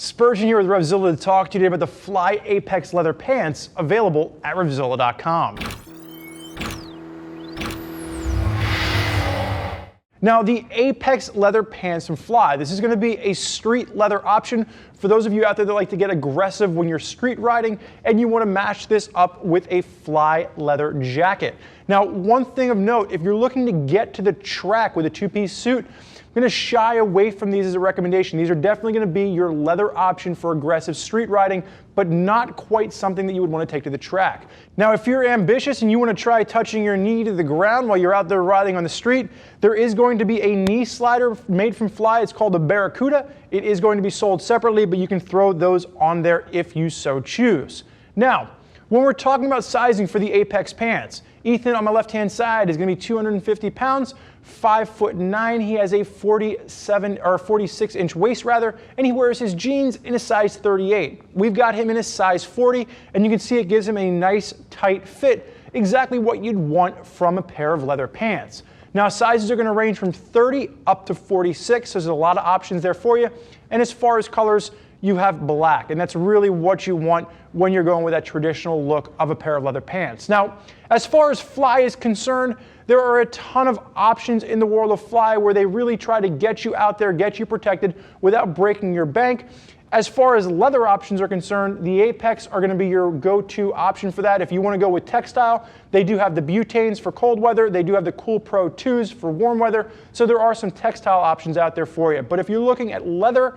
Spurgeon here with RevZilla to talk to you today about the Fly Apex leather pants available at RevZilla.com. Now, the Apex leather pants from Fly, this is going to be a street leather option for those of you out there that like to get aggressive when you're street riding and you want to match this up with a Fly leather jacket. Now, one thing of note, if you're looking to get to the track with a two-piece suit, I'm going to shy away from these as a recommendation. These are definitely going to be your leather option for aggressive street riding, but not quite something that you would want to take to the track. Now, if you're ambitious and you want to try touching your knee to the ground while you're out there riding on the street, there is going to be a knee slider made from Fly. It's called the Barracuda. It is going to be sold separately, but you can throw those on there if you so choose. Now, when we're talking about sizing for the Apex pants, Ethan on my left-hand side is going to be 250 pounds, 5'9". He has a 46-inch waist rather, and he wears his jeans in a size 38. We've got him in a size 40, and you can see it gives him a nice tight fit, exactly what you'd want from a pair of leather pants. Now, sizes are going to range from 30 up to 46, so there's a lot of options there for you. And as far as colors, you have black, and that's really what you want when you're going with that traditional look of a pair of leather pants. Now, as far as Fly is concerned, there are a ton of options in the world of Fly where they really try to get you out there, get you protected without breaking your bank. As far as leather options are concerned, the Apex are going to be your go-to option for that. If you want to go with textile, they do have the butanes for cold weather. They do have the Cool Pro 2s for warm weather. So there are some textile options out there for you. But if you're looking at leather,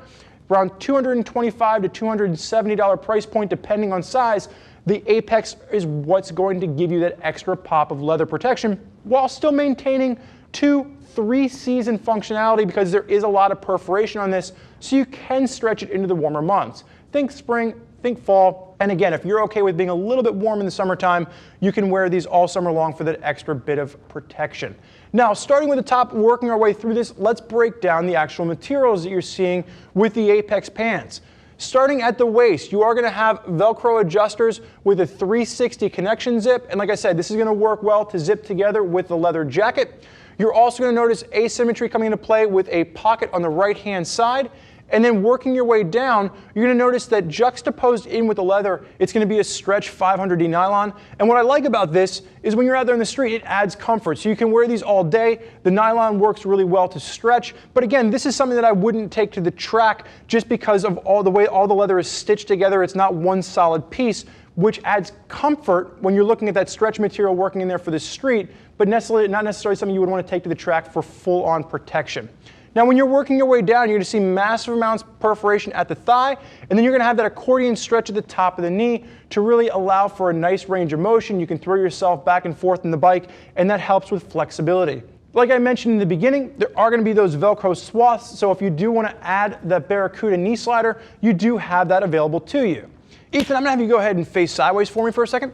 around $225 to $270 price point depending on size, the Apex is what's going to give you that extra pop of leather protection while still maintaining 2-3 season functionality, because there is a lot of perforation on this, so you can stretch it into the warmer months. Think spring, think fall, and again, if you're okay with being a little bit warm in the summertime, you can wear these all summer long for that extra bit of protection. Now, starting with the top, working our way through this, let's break down the actual materials that you're seeing with the Apex pants. Starting at the waist, you are going to have Velcro adjusters with a 360 connection zip, and like I said, this is going to work well to zip together with the leather jacket. You're also going to notice asymmetry coming into play with a pocket on the right-hand side. And then working your way down, you're going to notice that juxtaposed in with the leather, it's going to be a stretch 500D nylon. And what I like about this is when you're out there in the street, it adds comfort. So you can wear these all day. The nylon works really well to stretch. But again, this is something that I wouldn't take to the track just because of all the way all the leather is stitched together. It's not one solid piece, which adds comfort when you're looking at that stretch material working in there for the street, but not necessarily something you would want to take to the track for full-on protection. Now, when you're working your way down, you're going to see massive amounts of perforation at the thigh, and then you're going to have that accordion stretch at the top of the knee to really allow for a nice range of motion. You can throw yourself back and forth in the bike, and that helps with flexibility. Like I mentioned in the beginning, there are going to be those Velcro swaths, so if you do want to add that Barracuda knee slider, you do have that available to you. Ethan, I'm going to have you go ahead and face sideways for me for a second.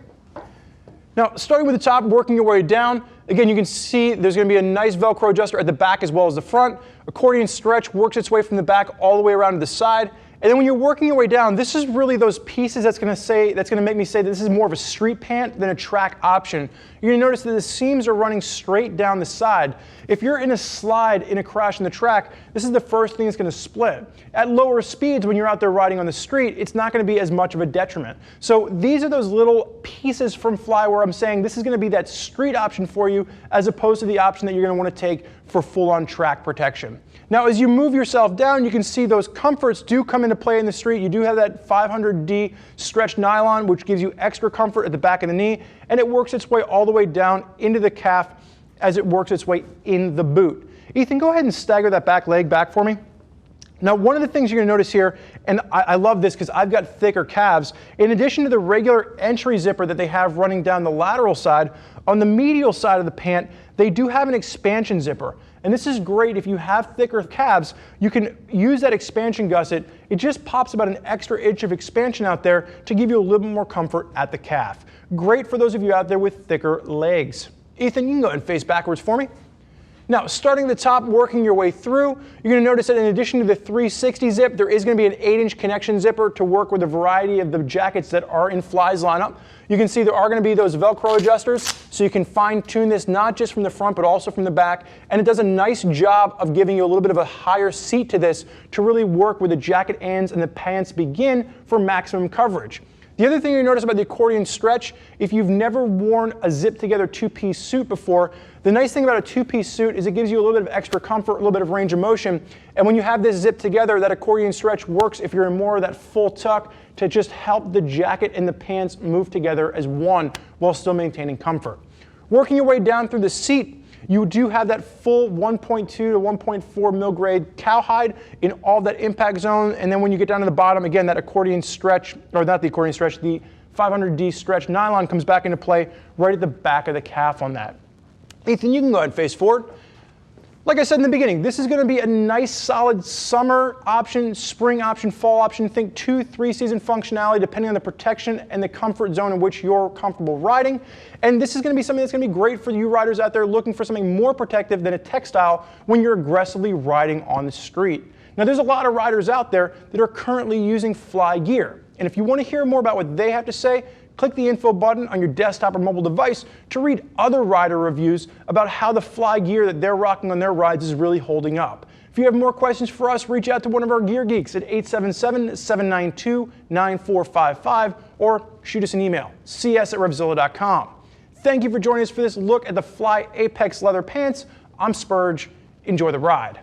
Now, starting with the top, working your way down, again, you can see there's going to be a nice Velcro adjuster at the back as well as the front. Accordion stretch works its way from the back all the way around to the side. And then when you're working your way down, this is really those pieces that's going to make me say that this is more of a street pant than a track option. You're going to notice that the seams are running straight down the side. If you're in a slide, in a crash in the track, this is the first thing that's going to split. At lower speeds, when you're out there riding on the street, it's not going to be as much of a detriment. So these are those little pieces from Fly where I'm saying this is going to be that street option for you as opposed to the option that you're going to want to take for full-on track protection. Now, as you move yourself down, you can see those comforts do come into play in the street. You do have that 500D stretch nylon, which gives you extra comfort at the back of the knee, and it works its way all the way down into the calf as it works its way in the boot. Ethan, go ahead and stagger that back leg back for me. Now, one of the things you're going to notice here, and I love this because I've got thicker calves, in addition to the regular entry zipper that they have running down the lateral side, on the medial side of the pant, they do have an expansion zipper. And this is great if you have thicker calves. You can use that expansion gusset. It just pops about an extra inch of expansion out there to give you a little bit more comfort at the calf. Great for those of you out there with thicker legs. Ethan, you can go ahead and face backwards for me. Now, starting at the top, working your way through, you're going to notice that in addition to the 360 zip, there is going to be an 8-inch connection zipper to work with a variety of the jackets that are in Fly's lineup. You can see there are going to be those Velcro adjusters, so you can fine-tune this not just from the front, but also from the back. And it does a nice job of giving you a little bit of a higher seat to this to really work where the jacket ends and the pants begin for maximum coverage. The other thing you notice about the Accordion Stretch, if you've never worn a zip-together two-piece suit before, the nice thing about a two-piece suit is it gives you a little bit of extra comfort, a little bit of range of motion. And when you have this zip together, that Accordion Stretch works if you're in more of that full tuck to just help the jacket and the pants move together as one while still maintaining comfort. Working your way down through the seat, you do have that full 1.2 to 1.4 mil grade cowhide in all that impact zone. And then when you get down to the bottom, again, that Accordion Stretch, or not the Accordion Stretch, the 500D stretch nylon comes back into play right at the back of the calf on that. Ethan, you can go ahead and face forward. Like I said in the beginning, this is going to be a nice solid summer option, spring option, fall option. Think 2-3 season functionality depending on the protection and the comfort zone in which you're comfortable riding. And this is going to be something that's going to be great for you riders out there looking for something more protective than a textile when you're aggressively riding on the street. Now there's a lot of riders out there that are currently using Fly gear. And if you want to hear more about what they have to say, click the info button on your desktop or mobile device to read other rider reviews about how the Fly gear that they're rocking on their rides is really holding up. If you have more questions for us, reach out to one of our gear geeks at 877-792-9455 or shoot us an email, cs@RevZilla.com. Thank you for joining us for this look at the Fly Apex leather pants. I'm Spurge. Enjoy the ride.